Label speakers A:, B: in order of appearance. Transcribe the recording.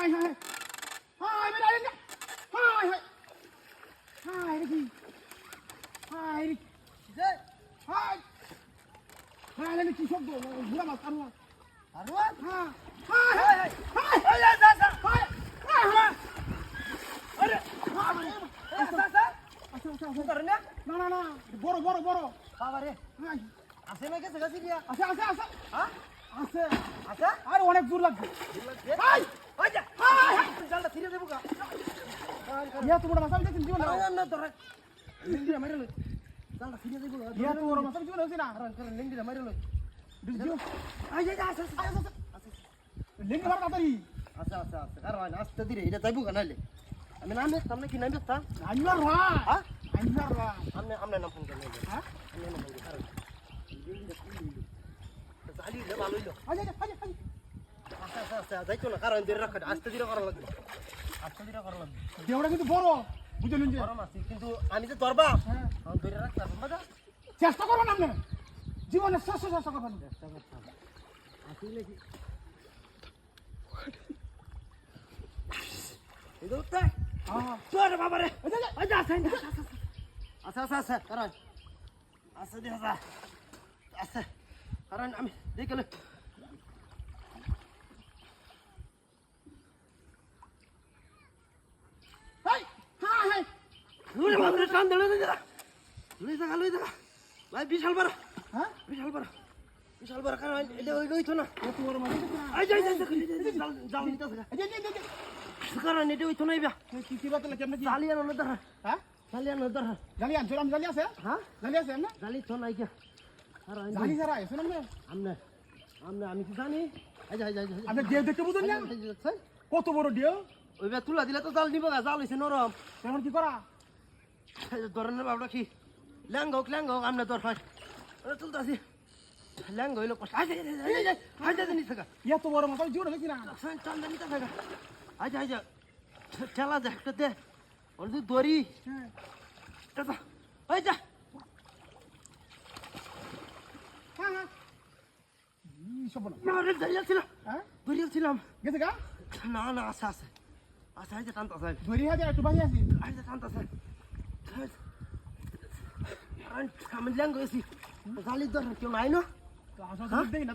A: high high high মেরে না high high high রে কি হাই রে
B: যে
A: হাই হাই রে কি শব্দ বুড়া মাছ আরুয়া
B: আরওয়া
A: হ্যাঁ হাই হাই
B: হাই হাই যা যা যা
A: হাই হাই হাই
B: আরে আচ্ছা আচ্ছা
A: আচ্ছা আচ্ছা
B: করে না
A: না না না বড় বড় বড়
B: বাবা রে
A: হাই
B: আছে না গেছে গাছি দিয়া
A: আছে আছে আছে
B: হ্যাঁ
A: আছে
B: আচ্ছা
A: আর অনেক দূর লাগবে
B: হাই ওই যা হাই হাই জালটা ছিড়ে দেবো গা
A: ইয়া তোমার মাছ আমি দেখি জীবন না
B: না ধরে লিঙ্গিরা মাইরে লই জালটা ছিড়ে দেবো গা
A: ইয়া তোমার মাছ আমি জীবন হইছে না
B: কারণ লিঙ্গিরা মাইরে লই
A: জীবন
B: আই যা আচ্ছা
A: লিঙ্গি মার কাতারি
B: আচ্ছা আচ্ছা আচ্ছা কারণ আস্তে ধীরে এটা যাইবো গা নাইলে আমি নামে সামনে কি নামে তা
A: আইনার রা
B: হ্যাঁ
A: আইনার রা
B: আমনে আমনে নাম ফোন করে
A: হ্যাঁ
B: আমনে নাম ফোন করে কারণ জালি লে ভালো হইলো
A: আজ আজ আজ আজ
B: আচ্ছা আচ্ছা আচ্ছা যাইতো না কারণ ধীরে রাখো আস্তে ধীরে করা লাগবে আস্তে ধীরে করা লাগবে
A: দেওড়া কিন্তু বড় বুঝলেন যে
B: গরম আছে কিন্তু আমি যে ধরবা
A: হ্যাঁ
B: আমি ধরে রাখতে পারবো না
A: চেষ্টা করবেন আপনি জীবনে চেষ্টা করবেন
B: চেষ্টা করতাম আসলে কি এই দৌড়তে
A: হ্যাঁ
B: চল বাবা রে
A: আজ আজ
B: আচ্ছা আচ্ছা আচ্ছা আচ্ছা কারণ আচ্ছা দি আচ্ছা আচ্ছা কারণ আমি দেখলে
A: হাই হাই হাই
B: লুই বাবা রে টান দেলে লুই দেখা ভাই বিশাল বড়
A: হ্যাঁ
B: বিশাল বড় কারণ এটা ওই লইতো না
A: তোমার মাঝে দেখুন
B: আই যাই যাই জাল জাল নিতে থাকে
A: এই যে
B: কারণ এটা ওইতো নাই বিয়া
A: কি বাত লাগে আপনি
B: জালি আর ধর
A: হ্যাঁ
B: জালি আর ধর
A: জানি আনছো আমি জানি আছে
B: হ্যাঁ
A: জানি আছে না
B: জালি তো নাই কে আর
A: জানি যারা আছে না
B: আমনে আমনে আমি কি জানি আই যাই যাই
A: আপনি দেও দেখতে বুঝুন না কত বড় দেও
B: ওই বে তুলা দিলে তো জাল নিব গা জাল হইছে নরম
A: তেমন কি করা
B: ধরেন বাবুটা কি ল্যাং হোক আমনে দর ফাই ওরে তুলতাছি ল্যাং হইলো কষ্ট আই যাই আই যাই নি থাকা
A: ইয়া তো বড় মাথা জীবন দেখি না
B: সান চান নিতে থাকা আই যা ঠেলা দেখতে দে ওর তুই দড়ি
A: হ্যাঁ
B: এটা ওই যা
A: হ্যাঁ হ্যাঁ সব না
B: আরে দড়িয়াছিলাম
A: হ্যাঁ
B: দড়িয়াছিলাম
A: গেছে গা
B: না না আছে আই যা টানতাছে
A: ধরি হাতে একটু বাহি আছি
B: আই যা টানতাছে আমি ল্যাং হয়েছি জালি ধর কেউ নাই না
A: তো আসলে দেখি না